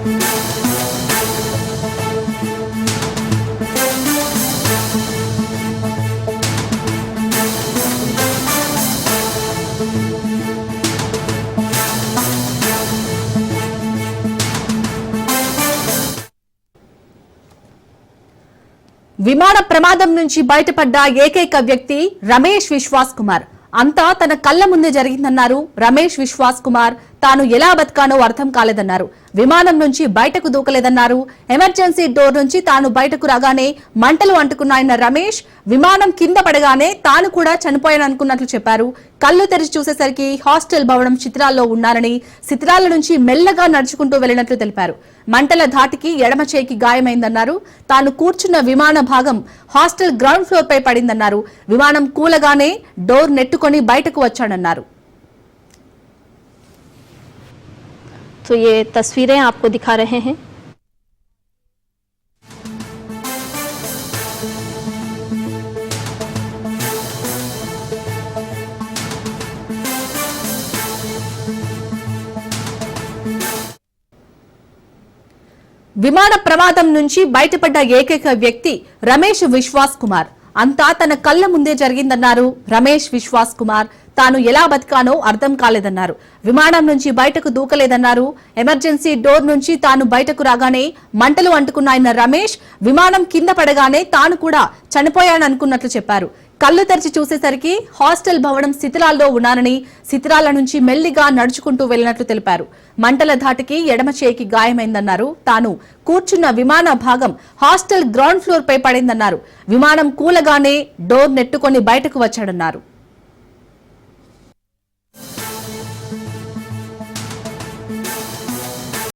విమాన ప్రమాదం నుంచి బయటపడ్డ ఏకైక వ్యక్తి రమేష్ విశ్వాస్ కుమార్. అంతా తన కళ్ల ముందే జరిగిందన్నారు రమేష్ విశ్వాస్ కుమార్. తాను ఎలా బతికానో అర్థం కాలేదన్నారు. విమానం నుంచి బయటకు దూకలేదన్నారు. ఎమర్జెన్సీ డోర్ నుంచి తాను బయటకు రాగానే మంటలు అంటుకున్నాయన్న రమేష్ విమానం కింద పడగానే తాను కూడా చనిపోయాననుకున్నట్లు చెప్పారు. కళ్ళు తెరిచి చూసేసరికి హాస్టల్ భవనం శిథిలాల్లో ఉన్నారని, శిథిలాల నుంచి మెల్లగా నడుచుకుంటూ వెళ్లినట్లు తెలిపారు. మంటల ధాటికి ఎడమ చేయికి గాయమైందన్నారు. తాను కూర్చున్న విమాన భాగం హాస్టల్ గ్రౌండ్ ఫ్లోర్ పై పడిందన్నారు. విమానం కూలగానే డోర్ నెట్టుకొని బయటకు వచ్చాడన్నారు. तो ये तस्वीरें आपको दिखा रहे हैं। విమాన ప్రమాదం నుంచి బయటపడ్డ ఏకైక వ్యక్తి రమేష్ విశ్వాస్ కుమార్. అంతా తన కళ్ల ముందే జరిగిందన్నారు రమేష్ విశ్వాస్ కుమార్. తాను ఎలా బతికానో అర్థం కాలేదన్నారు. విమానం నుంచి బయటకు దూకలేదన్నారు. ఎమర్జెన్సీ డోర్ నుంచి తాను బయటకు రాగానే మంటలు అంటుకున్నాయన్న రమేష్ విమానం కింద పడగానే తాను కూడా చనిపోయాననుకున్నట్లు చెప్పారు. కళ్ళు తెరిచి చూసేసరికి హాస్టల్ భవనం శిథిలాల్లో ఉన్నానని, శిథిలాల నుంచి మెల్లిగా నడుచుకుంటూ వెళ్లినట్లు తెలిపారు. మంటల ధాటికి ఎడమ చేయికి గాయమైందన్నారు. తాను కూర్చున్న విమాన భాగం హాస్టల్ గ్రౌండ్ ఫ్లోర్ పై పడిందన్నారు. విమానం కూలగానే డోర్ నెట్టుకొని బయటకు వచ్చాడన్నారు.